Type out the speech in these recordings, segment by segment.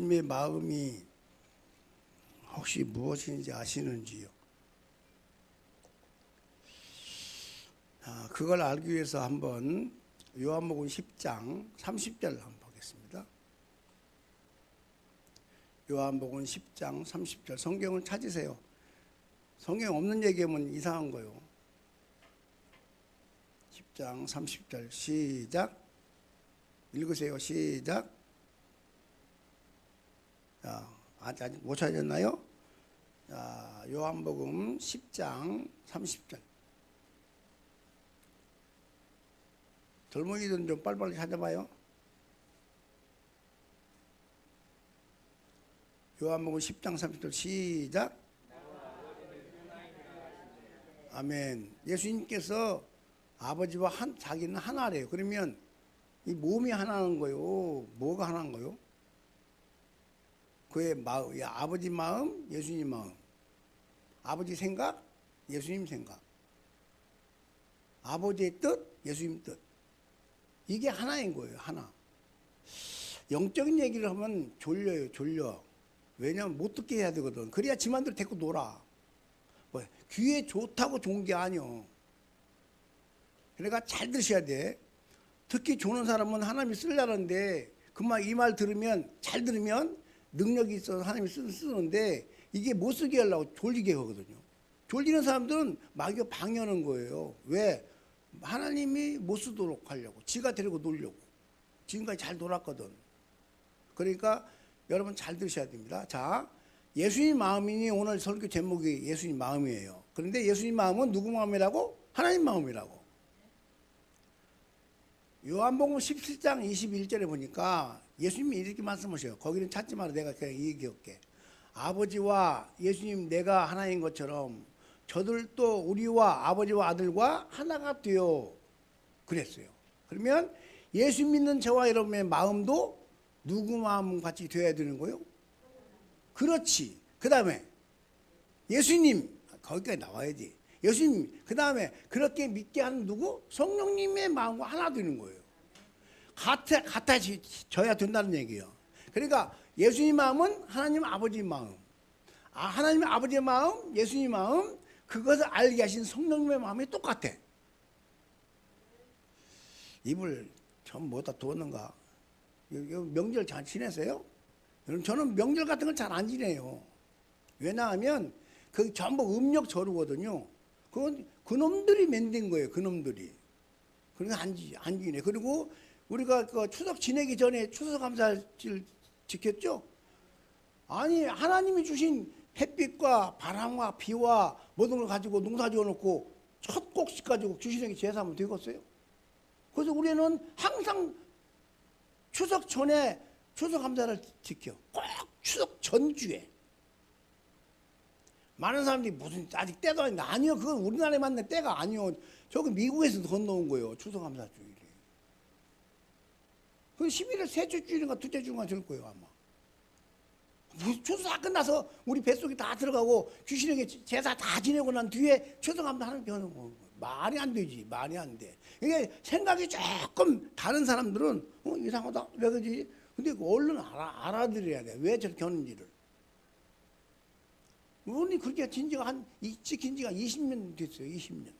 예수님의 마음이 혹시 무엇인지 아시는지요? 그걸 알기 위해서 한번 요한복음 10장 30절 한번 보겠습니다. 요한복음 10장 30절. 성경을 찾으세요. 성경 없는 얘기하면 이상한 거요. 10장 30절 시작. 읽으세요. 시작. 자, 아직 못 찾았나요? 자, 요한복음 10장 30절. 젊은이들은 좀 빨리빨리 찾아봐요. 요한복음 10장 30절 시작. 아멘. 예수님께서 아버지와 자기는 하나래요. 그러면 이 몸이 하나인 거요. 뭐가 하나인 거요? 그의 마음, 아버지 마음, 예수님 마음. 아버지 생각, 예수님 생각. 아버지의 뜻, 예수님 뜻. 이게 하나인 거예요. 하나. 영적인 얘기를 하면 졸려요. 졸려. 왜냐하면 못 듣게 해야 되거든. 그래야 지 맘대로 데리고 놀아. 뭐, 귀에 좋다고 좋은 게 아니요. 그러니까 잘 들으셔야 돼. 듣기 좋은 사람은 하나님이 쓰려는데 이 말 들으면 잘 들으면 능력이 있어서 하나님이 쓰는데 이게 못 쓰게 하려고 졸리게 하거든요. 졸리는 사람들은 마귀가 방해하는 거예요. 왜? 하나님이 못 쓰도록 하려고. 지가 데리고 놀려고. 지금까지 잘 놀았거든. 그러니까 여러분 잘 들으셔야 됩니다. 자, 예수님 마음이니 오늘 설교 제목이 예수님 마음이에요. 그런데 예수님 마음은 누구 마음이라고? 하나님 마음이라고. 요한복음 17장 21절에 보니까 예수님이 이렇게 말씀하셔요. 거기는 찾지 마라. 내가 그냥 얘기할게. 아버지와 예수님 내가 하나인 것처럼 저들도 우리와 아버지와 아들과 하나가 되어 그랬어요. 그러면 예수 믿는 저와 여러분의 마음도 누구 마음 같이 되어야 되는 거예요? 그렇지. 그 다음에 예수님 거기까지 나와야지. 예수님 그 다음에 그렇게 믿게 하는 누구? 성령님의 마음과 하나 되는 거예요. 같아져야 된다는 얘기예요. 그러니까 예수님 마음은 하나님 아버지 마음, 하나님 아버지의 마음, 예수님 마음, 그것을 알게 하신 성령님의 마음이 똑같아. 입을 전 뭐다 두었는가? 명절 잘 지내세요? 여러분 저는 명절 같은 걸 잘 안 지내요. 왜냐하면 그 전부 음력 절이거든요. 그건 그놈들이 만든 거예요. 그놈들이. 그러니까 안 지내. 그리고 우리가 그 추석 지내기 전에 추수감사절 지켰죠? 아니 하나님이 주신 햇빛과 바람과 비와 모든 걸 가지고 농사 지어놓고 첫 곡식 가지고 주신에게 제사하면 되겠어요? 그래서 우리는 항상 추석 전에 추수감사를 지켜. 꼭 추석 전주에. 많은 사람들이 무슨 아직 때도 아닌데 아니요. 그건 우리나라에 맞는 때가 아니요. 저기 미국에서 건너온 거예요. 추수감사주일이. 그 11월 셋째 주일인가 둘째 주일인가 될 거예요 아마. 추수 다 끝나서 우리 뱃속에 다 들어가고 귀신에게 제사 다 지내고 난 뒤에 추수감사 하는 게 하는 거. 말이 안 되지. 말이 안 돼. 이게 생각이 조금 다른 사람들은 이상하다. 왜 그러지? 근데 얼른 알아들어야 돼. 왜 저렇게 하는지를. 우리 그렇게 지킨 지가 20년 됐어요. 20년.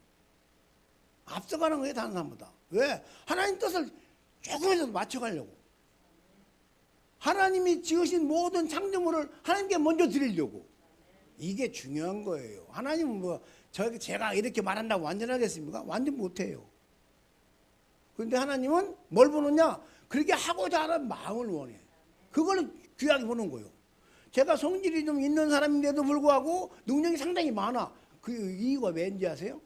앞서가는 거예요. 다른 사람보다. 왜? 하나님 뜻을 조금이라도 맞춰가려고. 하나님이 지으신 모든 창조물을 하나님께 먼저 드리려고. 이게 중요한 거예요. 하나님은 제가 이렇게 말한다고 완전하겠습니까? 완전 못해요. 그런데 하나님은 뭘 보느냐? 그렇게 하고자 하는 마음을 원해. 그걸 귀하게 보는 거예요. 제가 성질이 좀 있는 사람인데도 불구하고 능력이 상당히 많아. 그 이유가 왠지 아세요?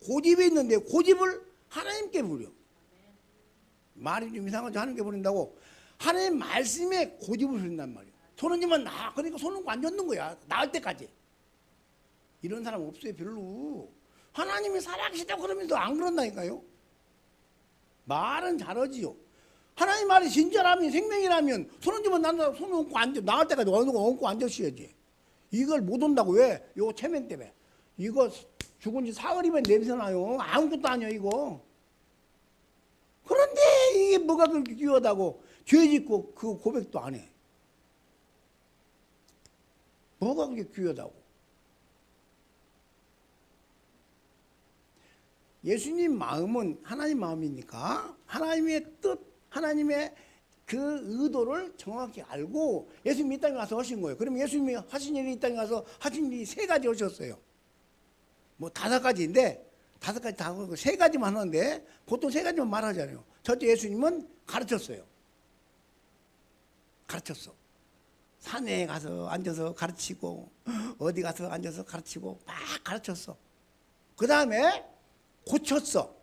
고집이 있는데 고집을 하나님께 부려. 말이 좀 이상하죠. 하나님께 부린다고. 하나님 말씀에 고집을 부린단 말이에요. 손은지만 그러니까 손은 안 젓는 거야. 나을 때까지. 이런 사람 없어요. 별로. 하나님이 살아계시다고 그러면서 안 그런다니까요. 말은 잘하지요. 하나님 말이 진짜라면 생명이라면 손은지만 난다. 손 얹고 앉아. 나을 때까지 얹고 앉으셔야지. 이걸 못 온다고. 왜? 요거 체면 때문에. 이거 죽은 지 사흘이면 냄새나요. 아무것도 아니야 이거. 그런데 이게 뭐가 그렇게 귀하다고 죄 짓고 그 고백도 안 해. 뭐가 그게 귀하다고? 예수님 마음은 하나님 마음이니까 하나님의 뜻, 하나님의 그 의도를 정확히 알고 예수님이 이 땅에 와서 하신 거예요. 그럼 예수님이 하신 일이 이 땅에 와서 하신 일이 세 가지 하셨어요. 뭐 다섯 가지인데 다섯 가지 다 하고 세 가지만 하는데 보통 세 가지만 말하잖아요. 첫째 예수님은 가르쳤어요. 가르쳤어. 산에 가서 앉아서 가르치고 어디 가서 앉아서 가르치고 막 가르쳤어. 그 다음에 고쳤어.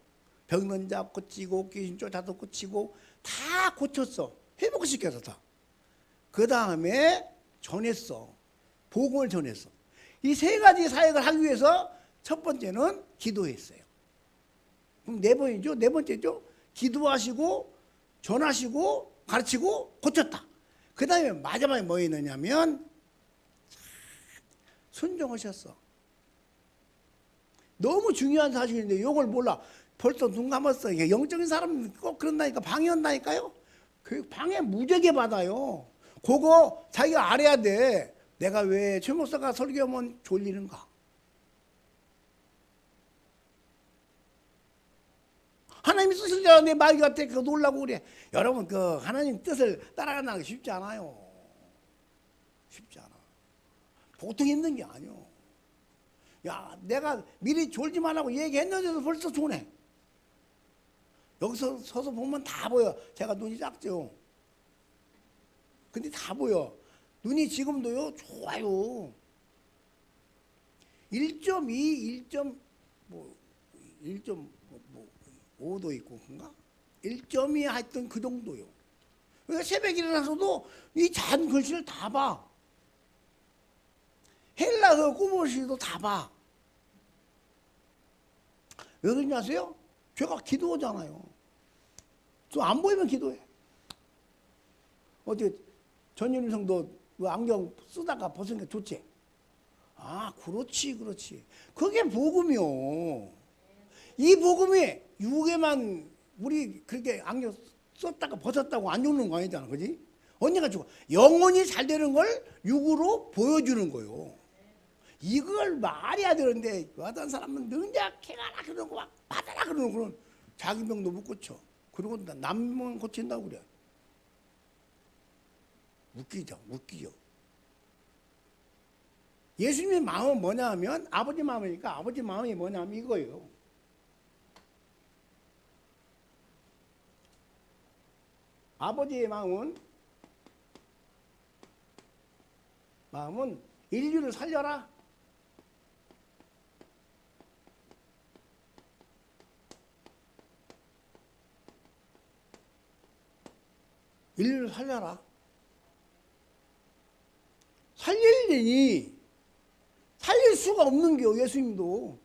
병든 자 고치고 귀신 쫓아도 고치고 다 고쳤어. 회복시켜서 다. 그 다음에 전했어. 복음을 전했어. 이 세 가지 사역을 하기 위해서 첫 번째는 기도했어요. 그럼 네 번이죠. 네 번째죠. 기도하시고 전하시고 가르치고 고쳤다. 그 다음에 마지막에 뭐 있느냐면 순종하셨어. 너무 중요한 사실인데 이걸 몰라. 벌써 눈 감았어. 영적인 사람은 꼭 그런다니까. 방해한다니까요. 그 방해 무지하게 받아요. 그거 자기가 알아야 돼. 내가 왜 최 목사가 설교하면 졸리는가. 하나님이 쓰실 줄 알았는데 마귀 같아. 그거 놀라고 그래. 여러분 그 하나님 뜻을 따라가는 게 쉽지 않아요. 쉽지 않아. 보통 힘든 게 아니요. 야, 내가 미리 졸지 말라고 얘기했는데도 벌써 조네. 여기서 서서 보면 다 보여. 제가 눈이 작죠. 근데 다 보여. 눈이 지금도요 좋아요. 1.2, 1.5도 있고 그런가? 1.2 하여튼 그 정도요. 그러니까 새벽에 일어나서도 이 작은 글씨를 다 봐. 헬라어 꾸물시도 다 봐. 왜 그러지 아세요? 죄가 기도하잖아요. 또 안 보이면 기도해. 어떻게 전윤희 성도 그 안경 쓰다가 벗으니까 좋지? 아, 그렇지. 그게 복음이요. 이 복음이 육에만 우리 그렇게 안경 썼다가 벗었다고 안 죽는 거 아니잖아. 그지? 언젠가 죽어. 영혼이 잘 되는 걸 육으로 보여주는 거요. 이걸 말해야 되는데 어떤 사람은 능력해 가라 그러고 막 받아라 그러고 그런 자기 병도 못 고쳐. 그러고 남만 고친다고 그래. 웃기죠. 예수님의 마음은 뭐냐 하면 아버지 마음이니까 아버지 마음이 뭐냐 하면 이거예요. 아버지의 마음은 인류를 살려라. 인류를 살려라. 살리려니 살릴 수가 없는 게요. 예수님도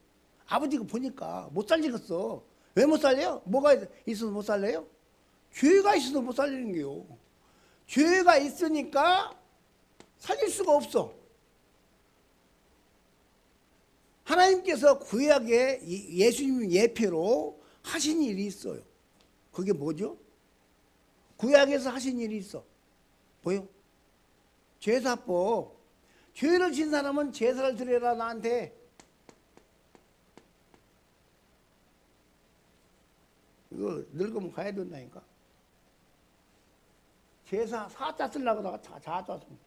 아버지가 보니까 못 살리겠어. 왜 못 살려요? 뭐가 있어서 못 살려요? 죄가 있어서 못 살리는 게요. 죄가 있으니까 살릴 수가 없어. 하나님께서 구약에 예수님 예표로 하신 일이 있어요. 그게 뭐죠? 구약에서 하신 일이 있어. 뭐요? 제사법. 죄를 진 사람은 제사를 드려라 나한테. 이거 늙으면 가야 된다니까. 제사 사자 쓰려고 하다가 자자 씁니다.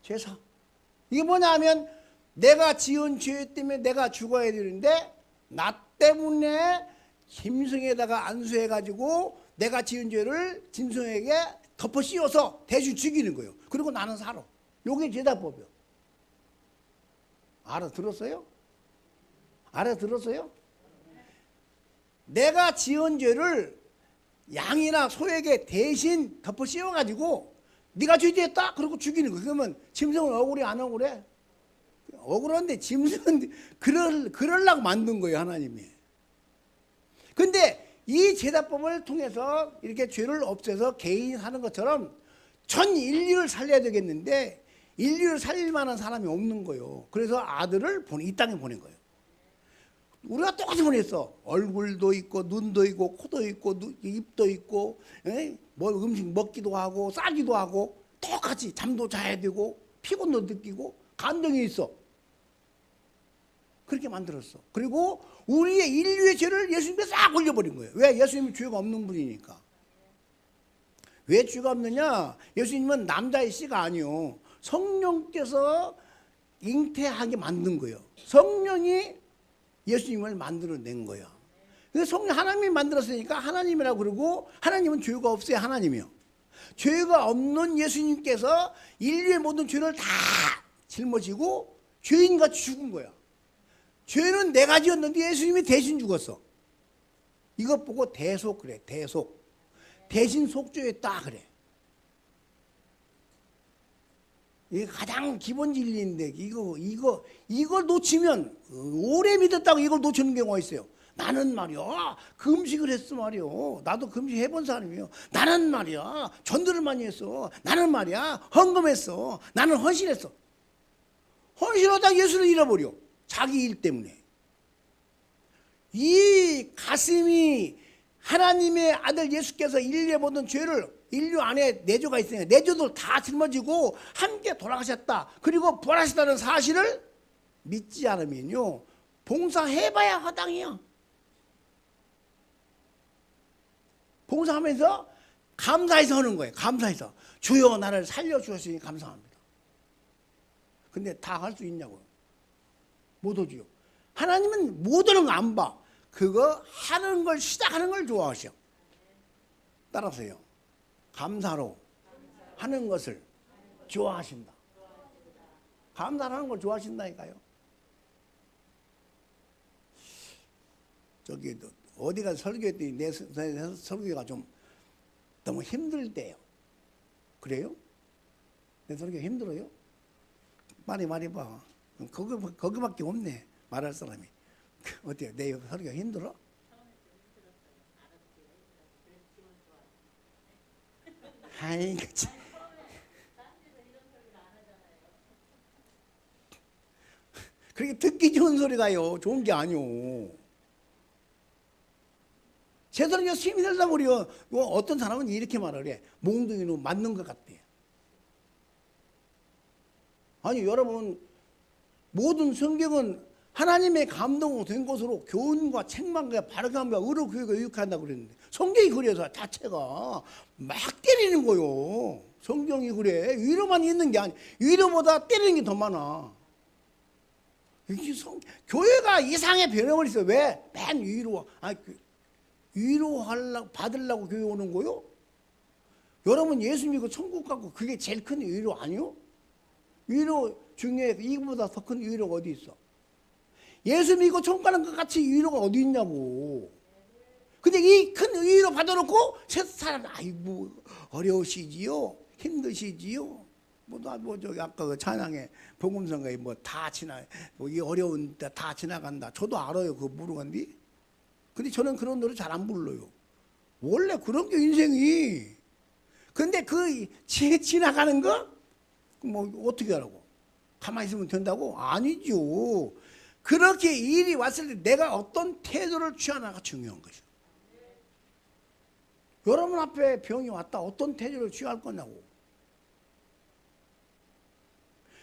제사. 이게 뭐냐 하면 내가 지은 죄 때문에 내가 죽어야 되는데 나 때문에 짐승에다가 안수해가지고 내가 지은 죄를 짐승에게 덮어 씌워서 대신 죽이는 거예요. 그리고 나는 살아. 요게 제사법이요. 알아들었어요? 알아들었어요? 내가 지은 죄를 양이나 소에게 대신 덮어 씌워가지고 네가 죄지었다? 그러고 죽이는 거예요. 그러면 짐승은 억울해 안 억울해? 억울한데 짐승은 그러려고 만든 거예요. 하나님이. 근데 이 제사법을 통해서 이렇게 죄를 없애서 개인이 사는 것처럼 전 인류를 살려야 되겠는데 인류를 살릴 만한 사람이 없는 거예요. 그래서 아들을 이 땅에 보낸 거예요. 우리가 똑같이 보냈어. 얼굴도 있고 눈도 있고 코도 있고 입도 있고 뭐 음식 먹기도 하고 싸기도 하고 똑같이 잠도 자야 되고 피곤도 느끼고 감정이 있어. 그렇게 만들었어. 그리고 우리의 인류의 죄를 예수님께 싹 올려버린 거예요. 왜? 예수님은 죄가 없는 분이니까. 왜 죄가 없느냐? 예수님은 남자의 씨가 아니요. 성령께서 잉태하게 만든 거예요. 성령이 예수님을 만들어낸 거예요. 그래서 성령 하나님이 만들었으니까 하나님이라고 그러고, 하나님은 죄가 없어요. 하나님이요. 죄가 없는 예수님께서 인류의 모든 죄를 다 짊어지고 죄인같이 죽은 거야. 죄는 내가 지었는데 예수님이 대신 죽었어. 이것 보고 대속 그래. 대속. 대신 속죄했다 그래. 이게 가장 기본 진리인데 이걸 놓치면, 오래 믿었다고 이걸 놓치는 경우가 있어요. 나는 말이야 금식을 했어 말이야. 나도 금식 해본 사람이요. 나는 말이야 전도를 많이 했어. 나는 말이야 헌금했어. 나는 헌신했어. 헌신하다 예수를 잃어버려. 자기 일 때문에. 이 가슴이 하나님의 아들 예수께서 인류의 모든 죄를, 인류 안에 내조가 있으니까 내조들 다 짊어지고 함께 돌아가셨다. 그리고 부활하셨다는 사실을 믿지 않으면요, 봉사해봐야 허당이야. 봉사하면서 감사해서 하는 거예요. 감사해서. 주여 나를 살려주셨으니 감사합니다. 근데 다 할 수 있냐고요? 못 하지요. 하나님은 모든 거 안 봐. 그거 하는 걸, 시작하는 걸 좋아하셔. 따라서요. 감사로 하는 것을 좋아하신다. 감사하는 걸 좋아하신다니까요. 저기 어디가 설교했더니 내 설교가 좀 너무 힘들대요. 그래요? 내 설교가 힘들어요? 말해봐. 거기밖에 없네. 말할 사람이. 어때요? 내 설교가 힘들어? 아이고 참. 그렇게 듣기 좋은 소리가요. 좋은 게 아니오. 제 설교가 힘이 들다 버려. 어떤 사람은 이렇게 말을 해. 몽둥이로 맞는 것 같대. 아니 여러분, 모든 성경은 하나님의 감동으로 된 것으로 교훈과 책망과 바르감과 의로 교육을 유익한다고 그랬는데, 성경이 그래서 자체가 막 때리는 거요. 성경이 그래. 위로만 있는 게 아니, 위로보다 때리는 게 더 많아. 교회가 이상의 변형을 있어. 왜? 맨 위로하려고, 받으려고 교회 오는 거요? 여러분 예수 믿고 천국 가고 그게 제일 큰 위로 아니요? 위로 중에 이거보다 더 큰 위로가 어디 있어? 예수 믿고 천국 가는 것 같이 위로가 어디 있냐고. 근데 이 큰 위로 받아놓고 사람, 아이고 어려우시지요, 힘드시지요. 저기 아까 그 찬양에 복음성가에 다 이 어려운 때 다 지나간다. 저도 알아요. 그거 모르겠니? 근데 저는 그런 노래 잘 안 불러요. 원래 그런 게 인생이. 근데 그 지나가는 거 어떻게 하라고? 가만히 있으면 된다고? 아니죠. 그렇게 일이 왔을 때 내가 어떤 태도를 취하나가 중요한 것이요. 여러분 앞에 병이 왔다. 어떤 태도를 취할 거냐고.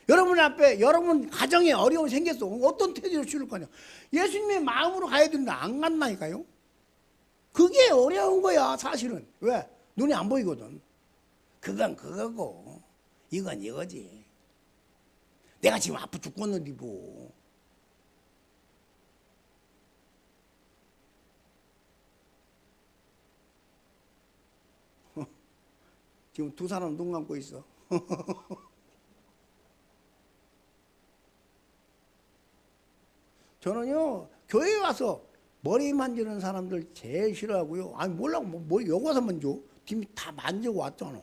여러분 앞에, 여러분 가정에 어려움이 생겼어. 어떤 태도를 취할 거냐. 예수님의 마음으로 가야 되는데 안 간다니까요. 그게 어려운 거야 사실은. 왜? 눈이 안 보이거든. 그건 그거고 이건 이거지. 내가 지금 아파 죽겠는데 뭐. 지금 두 사람 눈 감고 있어. 저는요, 교회에 와서 머리 만지는 사람들 제일 싫어하고요. 아니 몰라고 머리 여기 와서 만져. 팀이 다 만지고 왔잖아.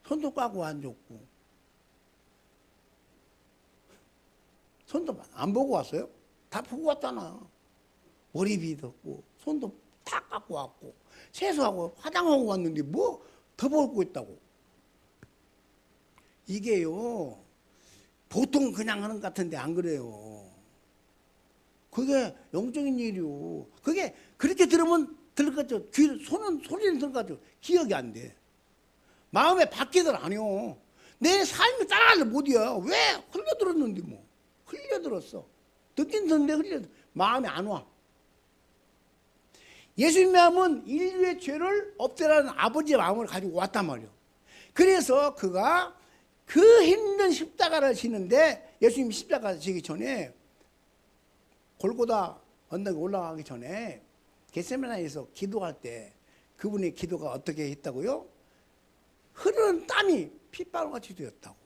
손도 까고 앉았고. 손도 안 보고 왔어요? 다 보고 왔잖아. 머리 빗었고 손도 다 깎고 왔고 세수하고 화장하고 왔는데 뭐 더 보고 있다고. 이게요 보통 그냥 하는 것 같은데 안 그래요. 그게 영적인 일이요. 그게 그렇게 들으면 들어갔죠. 손은 소리를 들어갔죠. 기억이 안 돼. 마음에 박히들 아니요. 내 삶이 따라가려 못이야. 왜? 흘려들었는데 뭐. 흘려들었어. 듣긴 듣는데 마음에 안 와. 예수님의 마음은 인류의 죄를 없애라는 아버지의 마음을 가지고 왔단 말이에요. 그래서 그가 그 힘든 십자가를 지는데 예수님이 십자가 지기 전에 골고다 언덕에 올라가기 전에 겟세마네에서 기도할 때 그분의 기도가 어떻게 했다고요? 흐르는 땀이 핏방울같이 되었다고.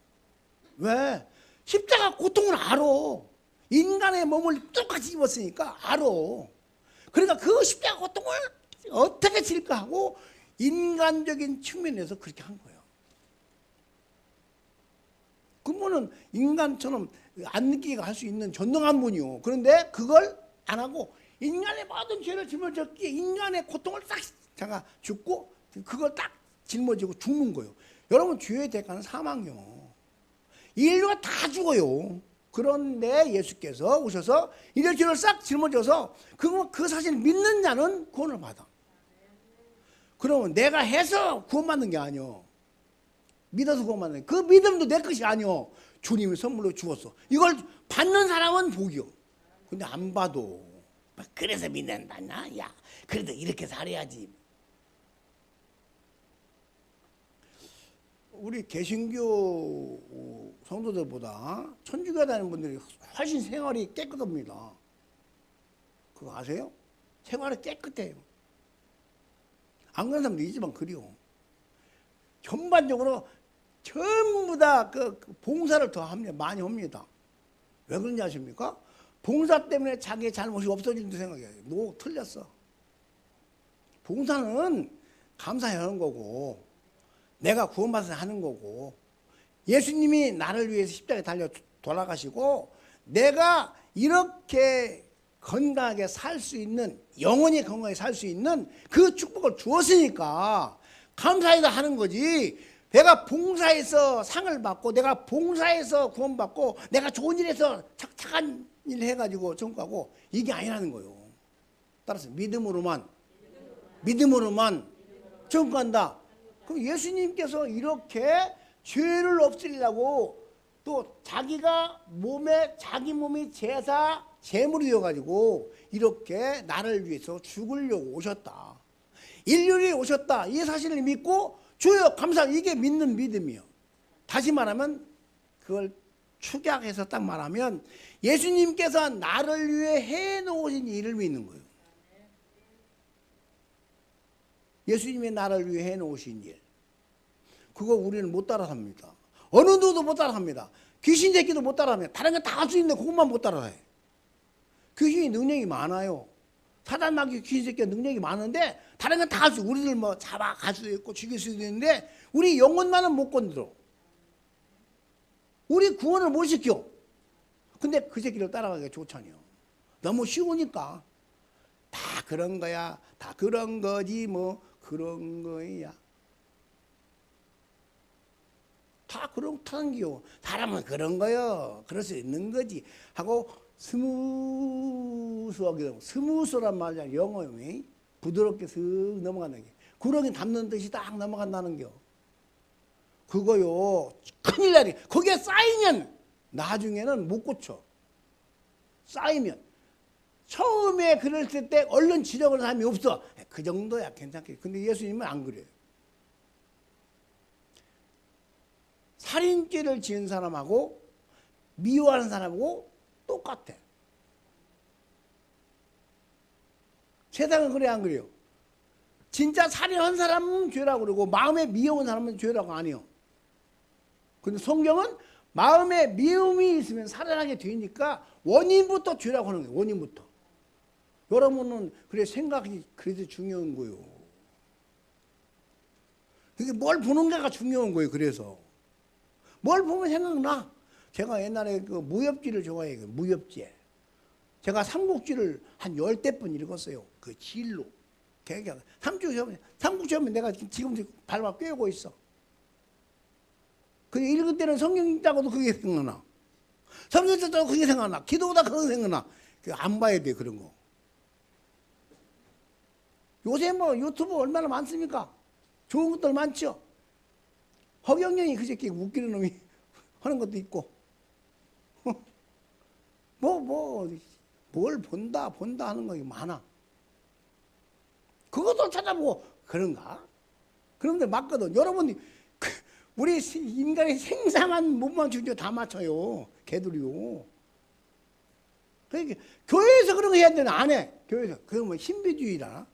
왜? 십자가 고통을 알아. 인간의 몸을 똑같이 입었으니까 알아. 그러니까 그 십자가 고통을 어떻게 질까 하고 인간적인 측면에서 그렇게 한 거예요. 그분은 인간처럼 안 느끼게 할 수 있는 전능한 분이요. 그런데 그걸 안 하고 인간의 모든 죄를 짊어졌기에 인간의 고통을 딱 자가 죽고 그걸 딱 짊어지고 죽는 거예요. 여러분 죄의 대가는 사망이요. 인류가 다 죽어요. 그런데 예수께서 오셔서 이런 죄를 싹 짊어져서 그 사실을 믿는 자는 구원을 받아. 그러면 내가 해서 구원받는 게 아니요. 믿어서 구원받는 그 믿음도 내 것이 아니요. 주님이 선물로 주었어. 이걸 받는 사람은 복이요. 근데 안 봐도 그래서 믿는다냐? 야, 그래도 이렇게 살아야지. 우리 개신교 성도들보다 천주교 다니는 분들이 훨씬 생활이 깨끗합니다. 그거 아세요? 생활이 깨끗해요. 안 그런 사람도 있지만 그래요. 전반적으로 전부 다 그 봉사를 더 합니다. 많이 합니다. 왜 그런지 아십니까? 봉사 때문에 자기의 잘못이 없어진다고 생각해요. 틀렸어. 봉사는 감사해야 하는 거고 내가 구원받아서 하는 거고 예수님이 나를 위해서 십자가에 달려 돌아가시고 내가 이렇게 건강하게 살 수 있는 영원히 건강하게 살 수 있는 그 축복을 주었으니까 감사해서 하는 거지. 내가 봉사해서 상을 받고 내가 봉사해서 구원받고 내가 좋은 일해서 착한 일 해가지고 전가고 이게 아니라는 거예요. 따라서 믿음으로만 전가한다. 그럼 예수님께서 이렇게 죄를 없애려고 또 자기가 자기 몸이 제사 제물이 되어가지고 이렇게 나를 위해서 죽으려고 오셨다. 인류에 오셨다. 이 사실을 믿고 주여 감사. 이게 믿는 믿음이요. 다시 말하면 그걸 축약해서 딱 말하면 예수님께서 나를 위해 해놓으신 일을 믿는 거예요. 예수님이 나를 위해 해놓으신 일. 그거 우리는 못 따라합니다. 어느 누구도 못 따라합니다. 귀신 새끼도 못 따라합니다. 다른 거 다 할 수 있는데 그것만 못 따라해. 귀신이 능력이 많아요. 사단 마귀 귀신 새끼가 능력이 많은데 다른 건 다 할 수 있고 우리들 뭐 잡아갈 수도 있고 죽일 수도 있는데 우리 영혼만은 못 건드려. 우리 구원을 못 시켜. 근데 그 새끼를 따라가기가 좋잖아요. 너무 쉬우니까. 다 그런 거야. 다 그런 거지 뭐 그런 거야. 다 그렇다는 게요. 사람은 그런 거요. 그럴 수 있는 거지 하고 스무스란 말이야. 영어요. 부드럽게 슥 넘어가는 게. 구렁이 담는 듯이 딱 넘어간다는 겨. 그거요. 큰일 나리. 거기에 쌓이면 나중에는 못 고쳐. 쌓이면. 처음에 그랬을 때 얼른 지적을 사람이 없어. 그 정도야 괜찮게. 근데 예수님은 안 그래요. 살인죄를 지은 사람하고 미워하는 사람하고 똑같아. 세상은 그래 안 그래요? 진짜 살인한 사람은 죄라고 그러고 마음에 미워온 사람은 죄라고 안 해요. 근데 성경은 마음에 미움이 있으면 살인하게 되니까 원인부터 죄라고 하는 거예요. 원인부터. 여러분은 그래 생각이 그래도 중요한 거예요. 그게 뭘 보는가가 중요한 거예요. 그래서 뭘 보면 생각나. 제가 옛날에 그 무협지를 좋아해요. 무협지. 제가 삼국지를 한 10대뿐 읽었어요. 그 진로. 삼국지 하면 내가 지금 발만 꿰고 있어. 그 읽을 때는 성경 읽다가도 그게 생각나. 성경 읽다가도 그게 생각나. 기도보다 그거 생각나. 안 봐야 돼 그런 거. 요새 뭐 유튜브 얼마나 많습니까? 좋은 것들 많죠. 허경영이 그 새끼 웃기는 놈이 하는 것도 있고. 뭘 본다 하는 거 많아. 그것도 찾아보고 그런가? 그런데 맞거든. 여러분이 우리 인간의 생생한 몸만 주죠. 다 맞춰요. 개들이요. 그러니까 교회에서 그런 거 해야 되는 안 해. 교회에서. 그건 뭐 신비주의라.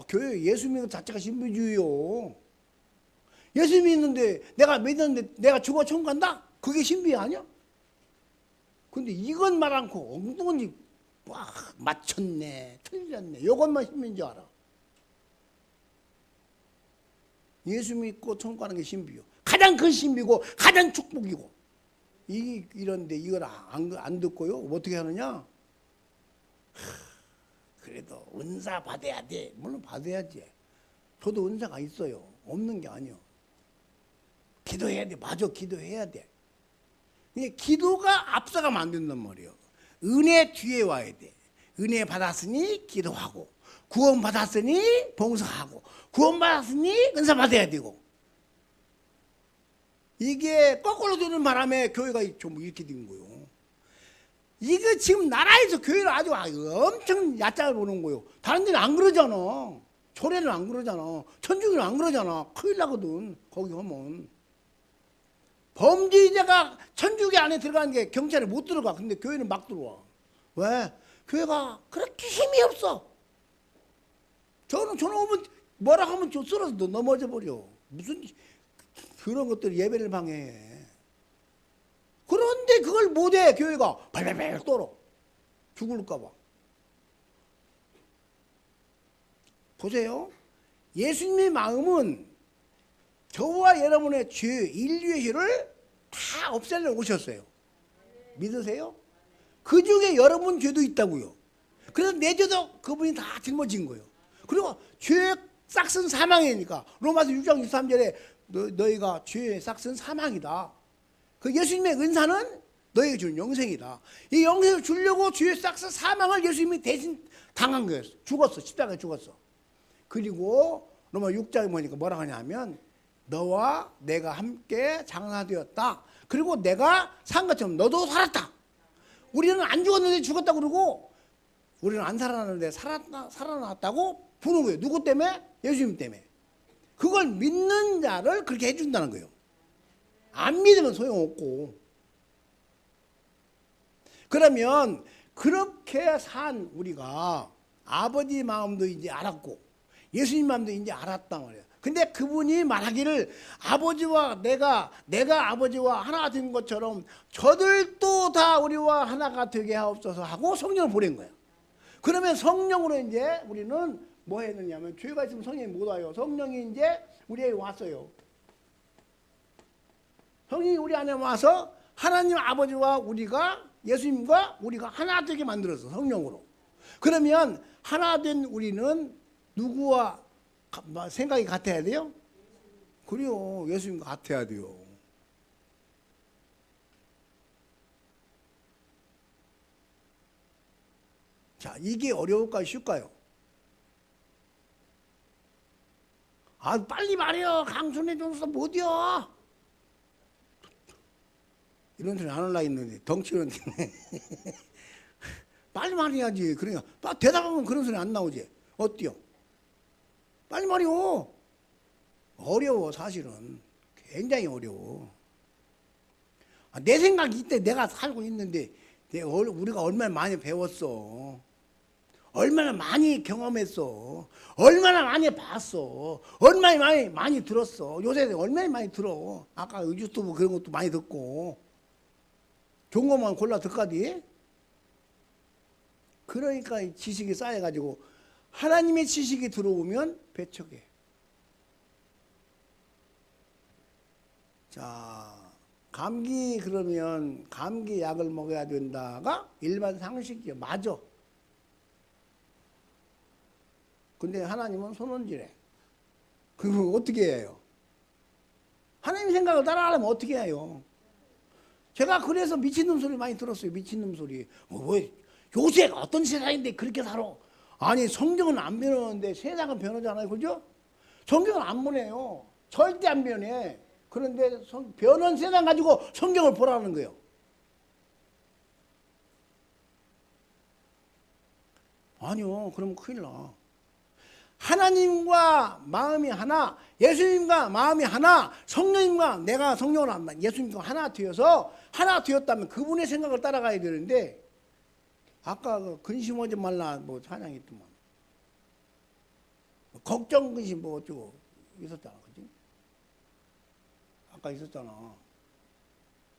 교회 예수 믿는 것 자체가 신비주의요. 예수 믿는데 내가 믿었는데 내가 죽어 천국 간다? 그게 신비 아니야? 근데 이건 말 않고 엉뚱한 맞췄네, 틀렸네. 이것만 신비인 줄 알아. 예수 믿고 천국 가는 게 신비요. 가장 큰 신비고 가장 축복이고. 이런데 이걸 안 듣고요. 어떻게 하느냐? 그래도 은사 받아야 돼. 물론 받아야지. 저도 은사가 있어요. 없는 게 아니요. 기도해야 돼. 맞아, 기도해야 돼. 기도가 앞서가면 안 된단 말이에요. 은혜 뒤에 와야 돼. 은혜 받았으니 기도하고, 구원 받았으니 봉사하고, 구원 받았으니 은사 받아야 되고. 이게 거꾸로 되는 바람에 교회가 좀 이렇게 된 거예요. 이거 지금 나라에서 교회를 아주 엄청 얕게 보는 거예요. 다른 데는 안 그러잖아. 조례는 안 그러잖아. 천주교는 안 그러잖아. 큰일 나거든. 거기 하면. 범죄자가 천주교 안에 들어가는 게 경찰에 못 들어가. 근데 교회는 막 들어와. 왜? 교회가 그렇게 힘이 없어. 저는 오면 뭐라 하면 저 쓰러져 넘어져 버려. 무슨 그런 것들 예배를 방해해. 그런데 그걸 못해. 교회가 발발발 떨어. 죽을까 봐. 보세요. 예수님의 마음은 저와 여러분의 죄, 인류의 죄를 다 없애려 오셨어요. 믿으세요? 그 중에 여러분 죄도 있다고요. 그래서 내 죄도 그분이 다 짊어진 거예요. 그리고 죄의 싹은 사망이니까 로마서 6장 23절에 너희가 죄의 싹은 사망이다. 그 예수님의 은사는 너희에게 주는 영생이다. 이 영생을 주려고 죄의 싹은 사망을 예수님이 대신 당한 거예요. 죽었어. 십자가에 죽었어. 그리고 로마 6장에 보니까 뭐라 하냐면 너와 내가 함께 장사되었다. 그리고 내가 산 것처럼 너도 살았다. 우리는 안 죽었는데 죽었다고 그러고 우리는 안 살아났는데 살아났다고 부르는 거예요. 누구 때문에? 예수님 때문에. 그걸 믿는 자를 그렇게 해준다는 거예요. 안 믿으면 소용없고. 그러면 그렇게 산 우리가 아버지 마음도 이제 알았고 예수님 마음도 이제 알았단 말이에요. 근데 그분이 말하기를 아버지와 내가 아버지와 하나가 된 것처럼 저들도 다 우리와 하나가 되게 하옵소서 하고 성령을 보낸 거예요. 그러면 성령으로 이제 우리는 뭐 했느냐면 죄가 있으면 성령이 못 와요. 성령이 이제 우리에게 왔어요. 성령이 우리 안에 와서 하나님 아버지와 우리가 예수님과 우리가 하나 되게 만들었어. 성령으로. 그러면 하나 된 우리는 누구와 생각이 같아야 돼요? 그래요. 예수님과 같아야 돼요. 자, 이게 어려울까요? 쉽까요? 빨리 말해요. 강순에 좀서 못이요. 이런 소리 안 하려고 했는데 덩치는 빨리 말해야지. 그러니까 대답하면 그런 소리 안 나오지. 어때요? 빨리 말이요. 어려워 사실은. 굉장히 어려워. 내 생각이 이때 내가 살고 있는데 우리가 얼마나 많이 배웠어. 얼마나 많이 경험했어. 얼마나 많이 봤어. 얼마나 많이 들었어. 요새 얼마나 많이 들어. 아까 유튜브 그런 것도 많이 듣고. 좋은 것만 골라 듣까지. 그러니까 지식이 쌓여가지고 하나님의 지식이 들어오면 배척해. 자, 감기 그러면 감기 약을 먹어야 된다가 일반 상식이요. 맞아. 근데 하나님은 손원질해. 그럼 어떻게 해요? 하나님 생각을 따라하려면 어떻게 해요? 제가 그래서 미친놈 소리 많이 들었어요. 미친놈 소리. 왜 요새 어떤 세상인데 그렇게 살아? 아니 성경은 안 변하는데 세상은 변하잖아요. 그죠? 성경은 안 변해요. 절대 안 변해. 그런데 변한 세상 가지고 성경을 보라는 거예요. 아니요. 그러면 큰일 나. 하나님과 마음이 하나, 예수님과 마음이 하나, 성령님과 내가 성령을 안다. 예수님과 하나 되어서 하나 되었다면 그분의 생각을 따라가야 되는데 아까 그 근심하지 말라 뭐 찬양했더만 걱정 근심 뭐 어쩌고 있었잖아. 그지? 아까 있었잖아.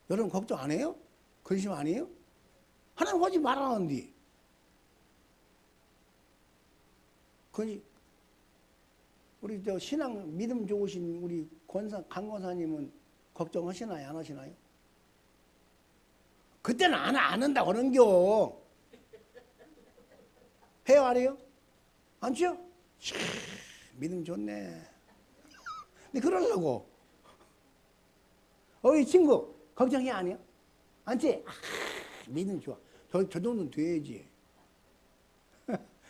여러분 걱정 안 해요? 근심 안 해요? 하나님 하지 말라는데. 그 우리 저 신앙 믿음 좋으신 우리 강권사님은 걱정하시나요? 안 하시나요? 그때는 안 한다고 하는겨. 해요 안 해요? 안 치요? 믿음 좋네. 근데 그러려고. 이 친구 걱정해 안 해요? 안 치? 믿음 좋아. 저 정도는 돼야지.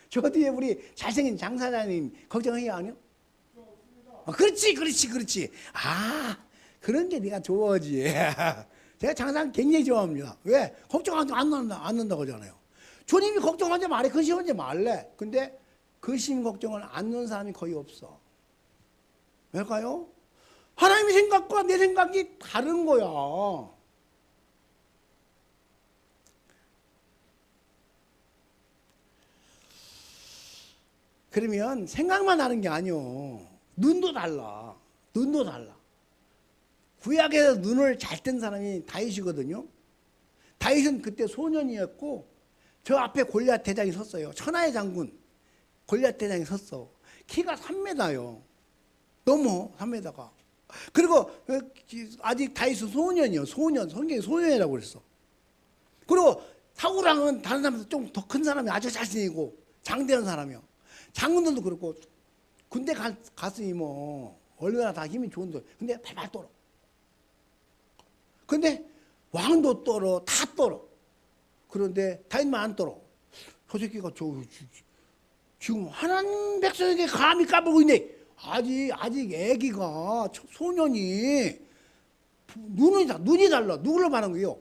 저 뒤에 우리 잘생긴 장 사장님 걱정해요 안 해요? 그렇지. 그런 게 네가 좋아하지. 제가 장사는 굉장히 좋아합니다. 왜? 걱정하지 않는다고 하잖아요. 주님이 걱정하지 말래. 근심하지 말래. 근데 근심 걱정을 않는 사람이 거의 없어. 왜일까요? 하나님의 생각과 내 생각이 다른 거야. 그러면 생각만 다른 게 아니요. 눈도 달라. 구약에서 눈을 잘 뜬 사람이 다윗이거든요. 다윗은 그때 소년이었고 저 앞에 골리앗 대장이 섰어요. 천하의 장군 골리앗 대장이 섰어. 키가 3m요. 넘어 3m가. 그리고 아직 다윗은 소년이요. 성경에 소년이라고 그랬어. 그리고 사울왕은 다른 사람보다 좀 더 큰 사람이 아주 자신이고 장대한 사람이요. 장군들도 그렇고 군대 갔으니 뭐 얼마나 다 힘이 좋은데 근데 발발 떨어. 근데 왕도 떨어 다 떨어. 그런데 다윗만 안 떨어. 저 새끼가 지금 하나님 백성에게 감히 까불고 있네. 아직 애기가 소년이 눈이 달라. 누구를 말하는 거예요?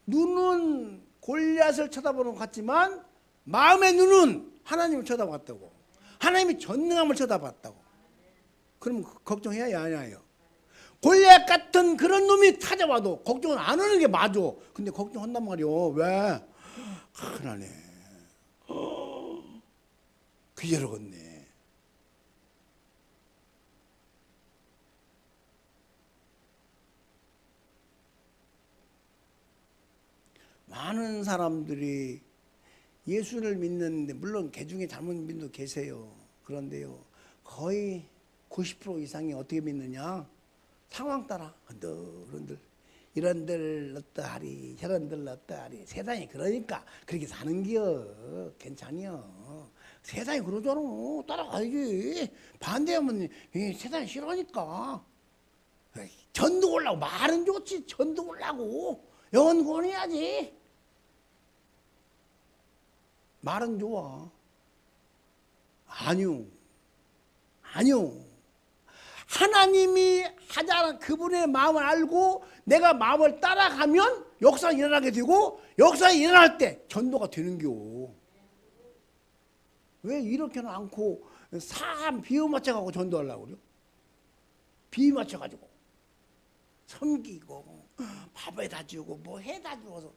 눈은 골리앗을 쳐다보는 것 같지만 마음의 눈은 하나님을 쳐다봤다고. 하나님이 전능함을 쳐다봤다고. 그럼 걱정해야 하냐요. 골리앗 같은 그런 놈이 찾아와도 걱정은 안 하는 게 맞아. 근데 걱정한단 말이요. 왜? 하나님 기절하겠네. 많은 사람들이 예수를 믿는데 물론 개 중에 잘못 믿는 분도 계세요. 그런데요 거의 90% 이상이 어떻게 믿느냐? 상황 따라 흔들흔들 이런들 어떠하리 저런들 어떠하리. 세상이 그러니까 그렇게 사는겨. 괜찮여. 세상이 그러잖아. 따라가야지. 반대하면 세상이 싫어하니까. 전도 올라고 말은 좋지. 전도 올라고 연구해야지. 말은 좋아. 아니요. 하나님이 하자는 그분의 마음을 알고 내가 마음을 따라가면 역사가 일어나게 되고 역사가 일어날 때 전도가 되는겨. 왜 이렇게는 않고 사람 비유 맞춰가지고 전도하려고 그래요? 비유 맞춰가지고 섬기고 밥에다 주고 뭐 해다 주고서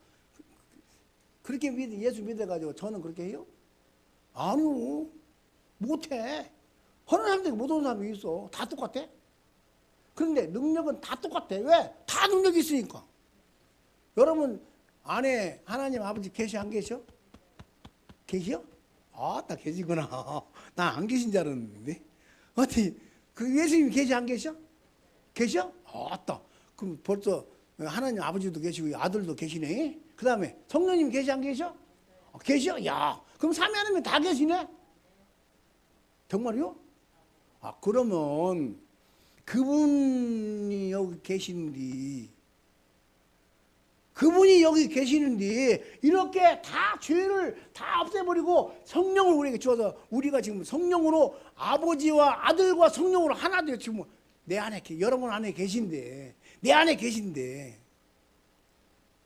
그렇게 예수 믿어가지고 저는 그렇게 해요? 아니요. 못해. 하는 사람들이 못하는 사람이 있어. 다 똑같아. 그런데 능력은 다 똑같아. 왜? 다 능력이 있으니까. 여러분 안에 하나님 아버지 계시 안 계셔? 계시요? 나 계시구나. 나 안 계신 줄 알았는데. 어떻게 그 예수님 계시 안 계셔? 계셔? 그럼 벌써 하나님 아버지도 계시고 아들도 계시네. 그 다음에 성령님 계시 안 계셔? 계셔? 야, 그럼 삼위 하나님 다 계시네? 정말요? 그러면 그분이 여기 계신디 그분이 여기 계시는데 이렇게 다 죄를 다 없애버리고 성령을 우리에게 주어서 우리가 지금 성령으로 아버지와 아들과 성령으로 하나 되어 지금 내 안에 여러분 안에 계신데 내 안에 계신데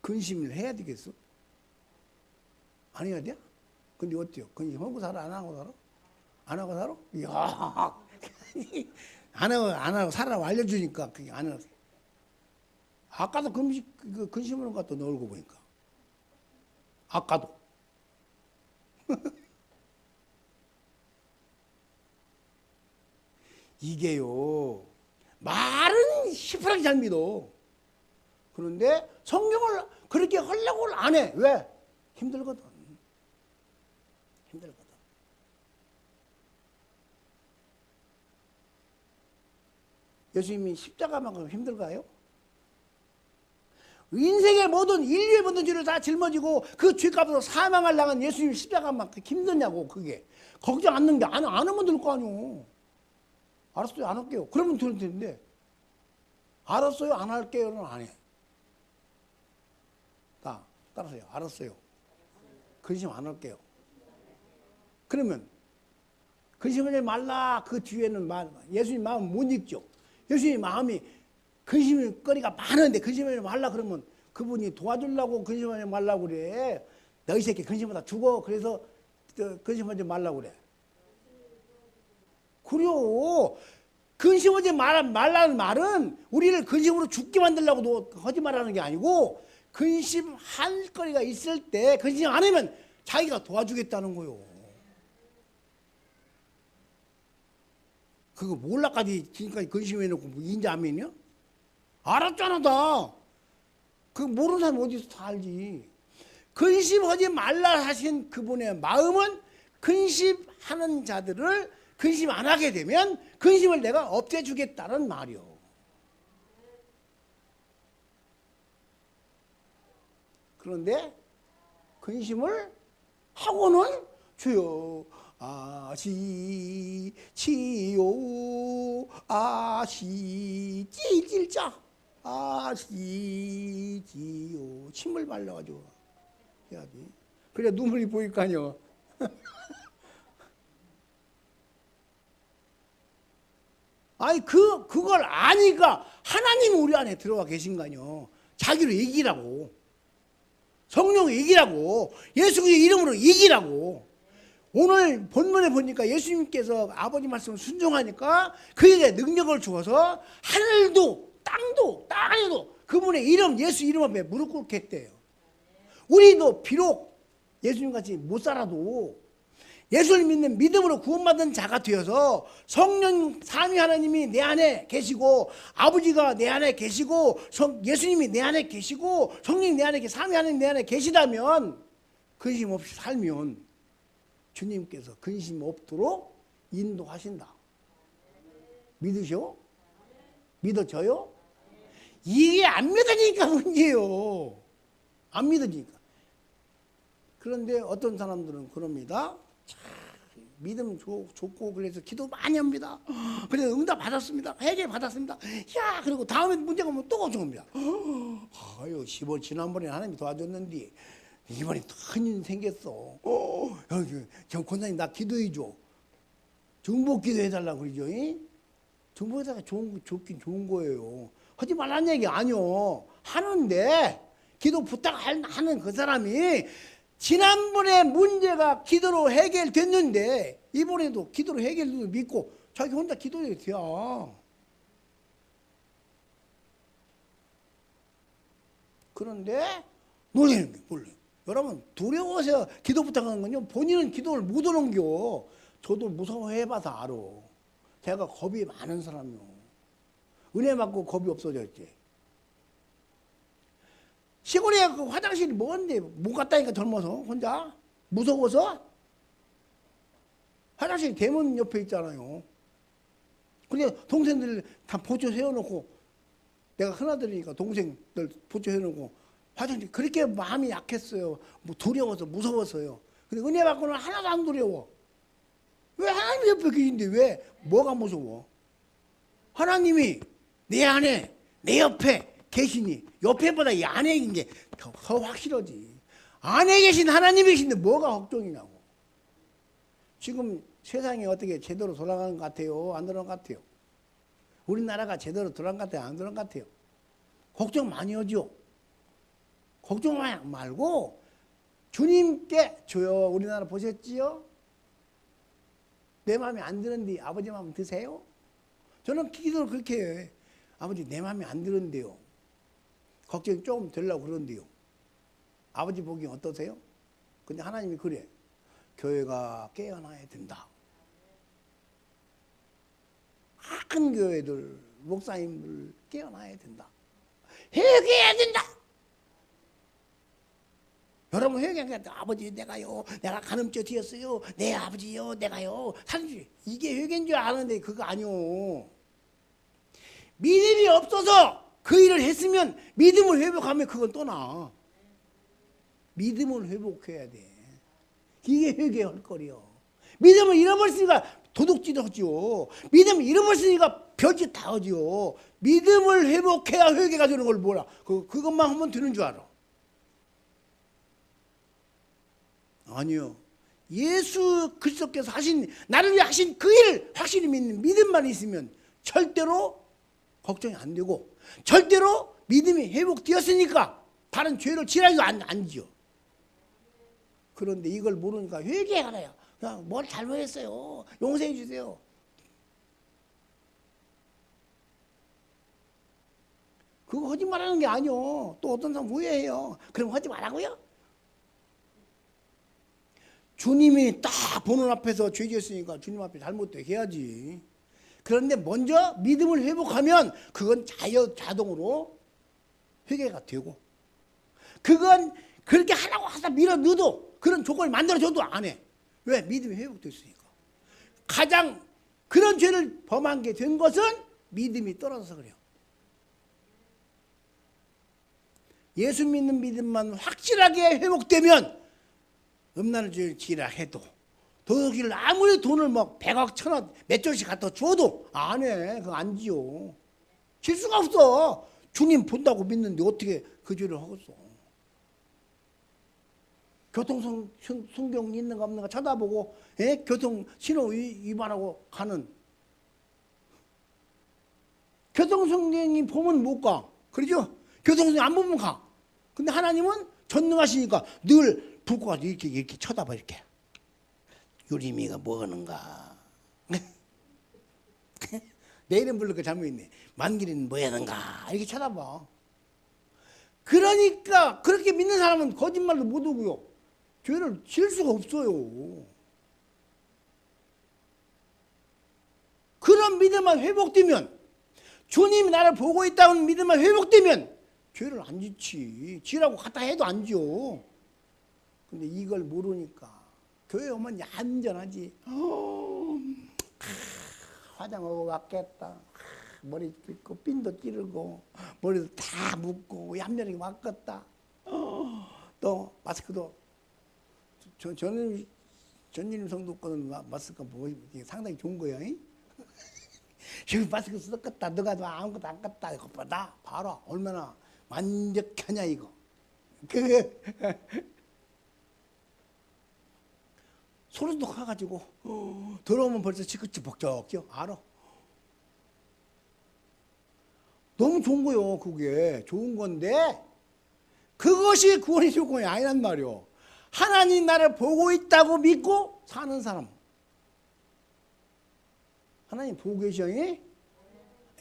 근심을 해야 되겠어? 안 해야 돼? 근데 어때요? 근심하고 살아? 안 하고 살아? 안 하고 살아? 이야 안 하고 살아라고 알려주니까 그게 안 하고. 아까도 근심하는 것 같다 너 얼굴 보니까. 아까도. 이게요 말은 시퍼렇게 잘 믿어. 그런데 성경을 그렇게 하려고 안 해. 왜? 힘들거든. 힘들거든. 예수님이 십자가만큼 힘들까요? 인생의 모든 인류의 모든 죄를 다 짊어지고 그 죄값으로 사망을 당한 예수님 십자가만큼 힘드냐고. 그게 걱정 않는 게 안 하면 될 거 아니오. 알았어요 안 할게요. 그러면 될 텐데 알았어요 안 할게요는 안 해. 따라서요. 알았어요. 근심 안 할게요. 그러면 근심하지 말라 그 뒤에는 예수님 마음 못 읽죠. 예수님 마음이 근심거리가 많은데 근심하지 말라 그러면 그분이 도와주려고 근심하지 말라고 그래. 너희 새끼 근심하다 죽어. 그래서 근심하지 말라고 그래. 그래요. 근심하지 말라는 말은 우리를 근심으로 죽게 만들려고 하지 말라는 게 아니고 근심할 거리가 있을 때 근심 안 하면 자기가 도와주겠다는 거요. 그거 몰라까지 지금까지 근심해놓고 뭐 인자하면요? 알았잖아 다. 그거 모르는 사람 어디서 다 알지. 근심하지 말라 하신 그분의 마음은 근심하는 자들을 근심 안 하게 되면 근심을 내가 없애주겠다는 말이요. 그런데 근심을 하고는 주여 아시지요 찔찔짜 아시지요 침을 발라가지고 해야지. 그래 눈물이 보일 거 아니요. 아니 그걸 아니까 하나님 우리 안에 들어와 계신 거 아니요. 자기로 이기라고. 성령 이기라고. 예수 그리스도 이름으로 이기라고. 오늘 본문에 보니까 예수님께서 아버지 말씀을 순종하니까 그에게 능력을 주어서 하늘도 땅도 땅에도 그분의 이름 예수 이름 앞에 무릎 꿇게 했대요. 우리도 비록 예수님같이 못 살아도 예수를 믿는 믿음으로 구원받은 자가 되어서 성령 삼위 하나님이 내 안에 계시고 아버지가 내 안에 계시고 예수님이 내 안에 계시고 성령이 내 안에 삼위 하나님 내 안에 계시다면 근심 없이 살면 주님께서 근심 없도록 인도하신다. 믿으셔? 믿어져요? 이게 안 믿어지니까 문제예요. 안 믿어지니까. 그런데 어떤 사람들은 그럽니다. 믿음 좋고 그래서 기도 많이 합니다. 그래서 응답 받았습니다. 해결 받았습니다. 야 그리고 다음에 문제가 오면 또 걱정합니다. 아유 지난번에 하나님이 도와줬는데 이번에 큰일 생겼어. 저 권사님 나 기도해줘. 중복 기도해달라고 그러죠. 중복에다가 좋긴 좋은 거예요. 하지 말라는 얘기 아니요. 하는데 기도 부탁하는 그 사람이 지난번에 문제가 기도로 해결됐는데 이번에도 기도로 해결돼도 믿고 자기 혼자 기도해도 돼요. 그런데 놀라는 게 몰라요. 여러분 두려워서 기도 부탁하는 건요. 본인은 기도를 못 하는겨. 저도 무서워해봐서 알아. 제가 겁이 많은 사람이요. 은혜 받고 겁이 없어졌지. 시골에 그 화장실이 뭔데 못 갔다니까 젊어서 혼자 무서워서 화장실 대문 옆에 있잖아요. 근데 동생들 다 보초 세워놓고 내가 큰아들이니까 동생들 보초 세워놓고 화장실 그렇게 마음이 약했어요. 뭐 두려워서 무서워서요. 근데 은혜 받고는 하나도 안 두려워. 왜 하나님 옆에 계신데 왜 뭐가 무서워? 하나님이 내 안에 내 옆에 계시니 옆에보다 이 안에 있는 게 더 확실하지. 안에 계신 하나님이 계신데 뭐가 걱정이냐고. 지금 세상이 어떻게 제대로 돌아가는 것 같아요? 안 돌아가는 것 같아요? 우리나라가 제대로 돌아가는 것 같아요? 안 돌아가는 것 같아요? 걱정 많이 하죠. 걱정 말고 주님께 줘요. 우리나라 보셨지요? 내 마음에 안 드는데 아버지 마음 드세요? 저는 기도를 그렇게 해요. 아버지 내 마음에 안 드는데요. 걱정이 조금 되려고 그러는데요. 아버지 보기 어떠세요? 근데 하나님이 그래. 교회가 깨어나야 된다. 큰 교회들, 목사님들 깨어나야 된다. 회개해야 된다. 여러분 회개하면 아버지 내가요. 내가 간음죄 뒤었어요. 내 아버지요. 내가요. 사실 이게 회개인 줄 아는데 그거 아니오. 믿음이 없어서 그 일을 했으면 믿음을 회복하면 그건 떠나. 믿음을 회복해야 돼. 이게 회개할 거리요. 믿음을 잃어버렸으니까 도둑질을 하지요. 믿음을 잃어버렸으니까 별짓 다 하지요. 믿음을 회복해야 회개가 되는 걸 몰라. 그것만 하면 되는 줄 알아. 아니요. 예수 그리스도께서 하신 나를 위해 하신 그 일을 확실히 믿는 믿음만 있으면 절대로 걱정이 안 되고 절대로 믿음이 회복되었으니까 다른 죄를 지라도 안 지요. 그런데 이걸 모르니까 회개하라요. 그냥 뭘 잘못했어요. 용서해 주세요. 그거 하지 말라는 게 아니요. 또 어떤 사람 후회해요. 그럼 하지 말라고요? 주님이 딱 보는 앞에서 죄 지었으니까 주님 앞에 잘못되게 해야지. 그런데 먼저 믿음을 회복하면 그건 자동으로 회개가 되고 그건 그렇게 하라고 하다 밀어 넣어도 그런 조건을 만들어줘도 안 해. 왜? 믿음이 회복됐으니까. 가장 그런 죄를 범한 게 된 것은 믿음이 떨어져서 그래요. 예수 믿는 믿음만 확실하게 회복되면 음란을 지라 해도 도둑질을 아무리 돈을 막 100억 1000억 몇 조씩 갖다 줘도 안 해. 그거 안 지요. 질 수가 없어. 주님 본다고 믿는데 어떻게 그 죄를 하겠어. 교통순경 있는가 없는가 쳐다보고 교통 신호 위반하고 가는 교통순경이 보면 못 가. 그러죠? 교통순경 안 보면 가. 근데 하나님은 전능하시니까 늘 불고 가서 이렇게 쳐다봐 이렇게. 유리미가 뭐 하는가. 내 이름 부를 거 잘못했네. 만길이는 뭐 하는가. 이렇게 쳐다봐. 그러니까 그렇게 믿는 사람은 거짓말도 못 하고요. 죄를 지을 수가 없어요. 그런 믿음만 회복되면 주님이 나를 보고 있다는 믿음만 회복되면 죄를 안 짓지. 지라고 갖다 해도 안 지요. 근데 이걸 모르니까 교회 오면 얌전하지. 화장하고 왔겠다. 머리 빗고 핀도 찌르고 머리도 다 묶고 얌전하게 왔겠다. 또 마스크도 전임 성도 거는 마스크가 상당히 좋은 거야. 지금 마스크 썼겠다. 너가 아무것도 안 갔다. 이거 봐. 봐라. 얼마나 만족하냐 이거. 소리도 커가지고 들어오면 벌써 지긋지 벅적혀. 알아. 너무 좋은 거요. 그게 좋은 건데 그것이 구원의 조건이 아니란 말이요. 하나님 나를 보고 있다고 믿고 사는 사람. 하나님 보고 계셔.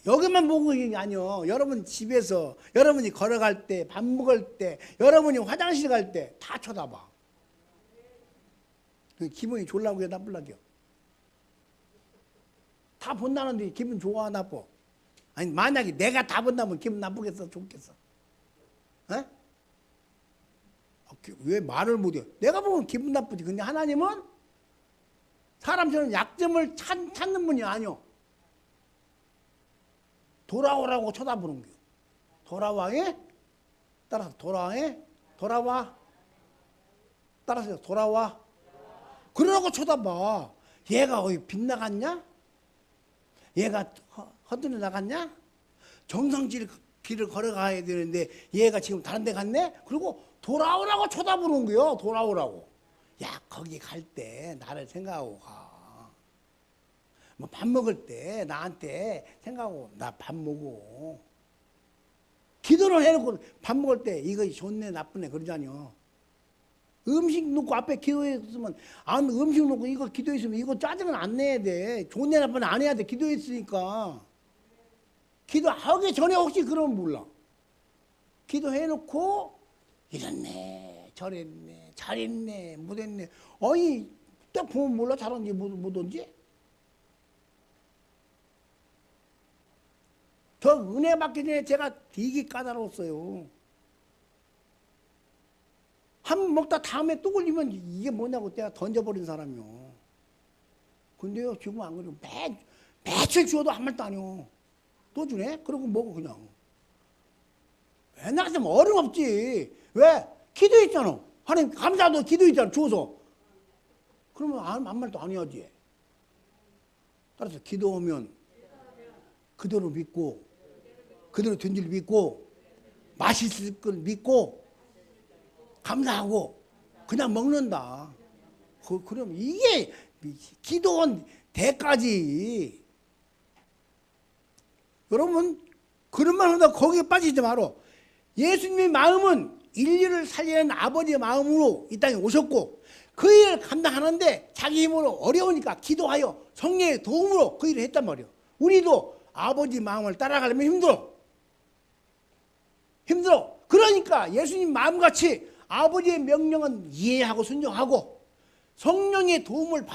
여기만 보고 있는 게 아니요. 여러분 집에서 여러분이 걸어갈 때, 밥 먹을 때, 여러분이 화장실 갈 때 다 쳐다봐. 기분이 좋으려고요, 나쁘려고요? 다 본다는데 기분 좋아, 나빠? 아니 만약에 내가 다 본다면 기분 나쁘겠어, 좋겠어? 에? 왜 말을 못해? 내가 보면 기분 나쁘지. 근데 하나님은 사람처럼 약점을 찾는 분이 아니요. 돌아오라고 쳐다보는 거예요. 돌아와, 예? 따라서 돌아와, 예? 돌아와. 따라서 돌아와. 그러라고 쳐다봐. 얘가 어디 빗나갔냐? 얘가 허들어 나갔냐? 정성질 길을 걸어가야 되는데 얘가 지금 다른 데 갔네? 그리고 돌아오라고 쳐다보는 거요. 돌아오라고. 야, 거기 갈 때 나를 생각하고 가. 뭐 밥 먹을 때 나한테 생각하고 나 밥 먹어. 기도를 해놓고 밥 먹을 때 이거 좋네 나쁘네 그러잖아요. 음식 놓고 앞에 기도했으면 안 음식 놓고 이거 기도했으면 이거 짜증은 안 내야 돼. 좋네 나쁘네 안 해야 돼. 기도했으니까. 기도하기 전에 혹시 그러면 몰라. 기도해놓고 이랬네 저랬네 잘했네 못했네. 아니 딱 보면 몰라 잘한지 못한지. 저 은혜 받기 전에 제가 되게 까다로웠어요. 한 번 먹다 다음에 또 걸리면 이게 뭐냐고 내가 던져버린 사람이요. 근데요 지금 안 그래요. 며칠 주어도 한 말도 아니요. 또 주네? 그러고 먹어 그냥. 옛날 같으면 어림없지. 왜? 기도했잖아. 하나님 감사도 기도했잖아 주어서. 그러면 아무 말도 안 해야지. 따라서 기도하면 그대로 믿고 그대로 된 줄 믿고 맛있을 걸 믿고 감사하고 그냥 먹는다. 그럼 이게 기도원 대까지. 여러분 그런 말 하다 거기에 빠지지 마라. 예수님의 마음은 인류를 살리는 아버지의 마음으로 이 땅에 오셨고 그 일을 감당하는데 자기 힘으로 어려우니까 기도하여 성령의 도움으로 그 일을 했단 말이에요. 우리도 아버지 마음을 따라가려면 힘들어. 그러니까 예수님 마음같이 아버지의 명령은 이해하고 순종하고 성령의 도움을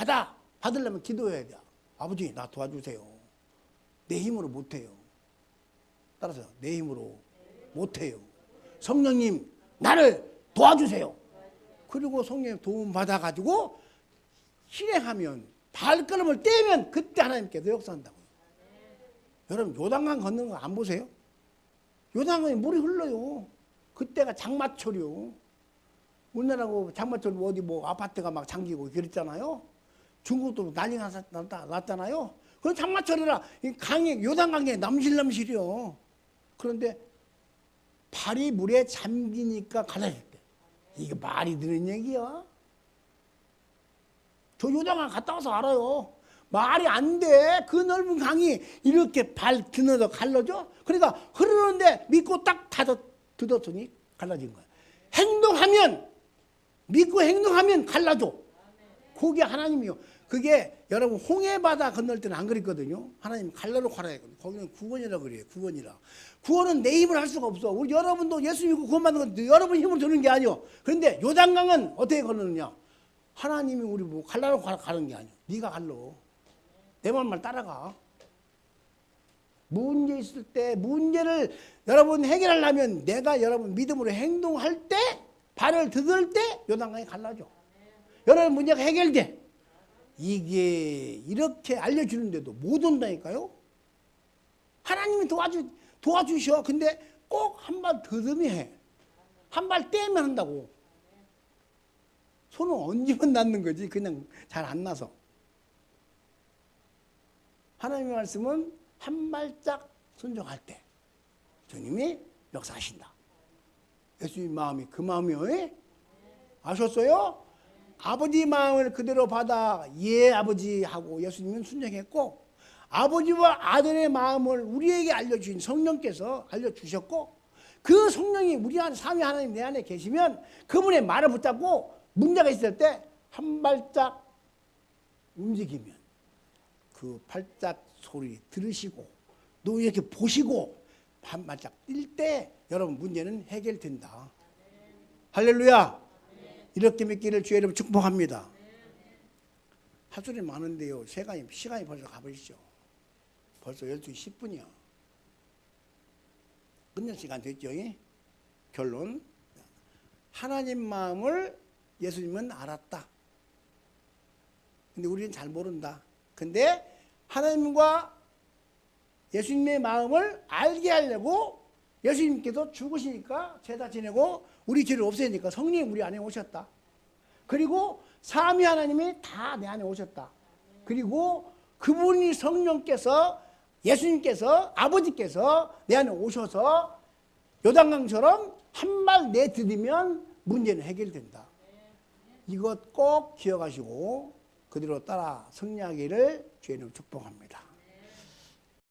받으려면 기도해야 돼. 아버지 나 도와주세요. 내 힘으로 못해요. 따라서 내 힘으로 못해요. 성령님 나를 도와주세요. 그리고 성령의 도움 받아가지고 실행하면 발걸음을 떼면 그때 하나님께서 역사한다고요. 여러분 요단강 걷는 거 안 보세요? 요단강에 물이 흘러요. 그때가 장마철이요. 우리나라고 장마철 어디 뭐 아파트가 막 잠기고 그랬잖아요. 중국도 난리가 났잖아요. 그런 장마철이라 강에 요단강에 남실남실이요. 그런데 발이 물에 잠기니까 갈라질 때. 이게 말이 되는 얘기야? 저 요단강 갔다 와서 알아요. 말이 안 돼. 그 넓은 강이 이렇게 발 드너져 갈라져? 그러니까 흐르는데 믿고 딱 닫았더니 갈라진 거야. 행동하면 믿고 행동하면 갈라져. 그게 하나님이요. 그게 여러분 홍해바다 건널 때는 안 그랬거든요. 하나님 갈라로 갈아야 거든요. 거기는 구원이라고 그래요. 구원이라. 구원은 내 힘을 할 수가 없어. 우리 여러분도 예수 믿고 구원 받는 건 여러분 힘으로 되는 게 아니요. 그런데 요단강은 어떻게 건너느냐? 하나님이 우리 뭐 갈라로 가는 게 아니요. 네가 갈러. 내 말만 따라가. 문제 있을 때 문제를 여러분 해결하려면 내가 여러분 믿음으로 행동할 때 발을 디딜 때 요단강이 갈라져. 여러분 문제가 해결돼. 이게 이렇게 알려주는데도 못 온다니까요. 하나님이 도와주셔. 근데 꼭 한 발 더듬이 해. 한 발 떼면 한다고. 손을 얹으면 낫는 거지 그냥 잘 안 나서. 하나님의 말씀은 한 발짝 순종할 때 주님이 역사하신다. 예수님 마음이 그 마음이요. 아셨어요? 아버지 마음을 그대로 받아 예 아버지 하고 예수님은 순종했고 아버지와 아들의 마음을 우리에게 알려주신 성령께서 알려주셨고 그 성령이 우리 안에 삼위 하나님 내 안에 계시면 그분의 말을 붙잡고 문제가 있을 때 한 발짝 움직이면 그 발짝 소리 들으시고 또 이렇게 보시고 한 발짝 뛸 때 여러분 문제는 해결된다. 할렐루야. 이렇게 믿기를 주의 이름으로 축복합니다. 할 소리 많은데요. 시간이 벌써 가버리죠. 벌써 12시 10분이야. 끝낼 시간 됐죠. 결론. 하나님 마음을 예수님은 알았다. 근데 우리는 잘 모른다. 근데 하나님과 예수님의 마음을 알게 하려고 예수님께서 죽으시니까 제사 지내고 우리 죄를 없애니까 성령이 우리 안에 오셨다. 그리고 삼위 하나님이 다 내 안에 오셨다. 그리고 그분이 성령께서 예수님께서 아버지께서 내 안에 오셔서 요단강처럼 한 말 내디디면 문제는 해결된다. 이것 꼭 기억하시고 그대로 따라 승리하기를 주님 축복합니다.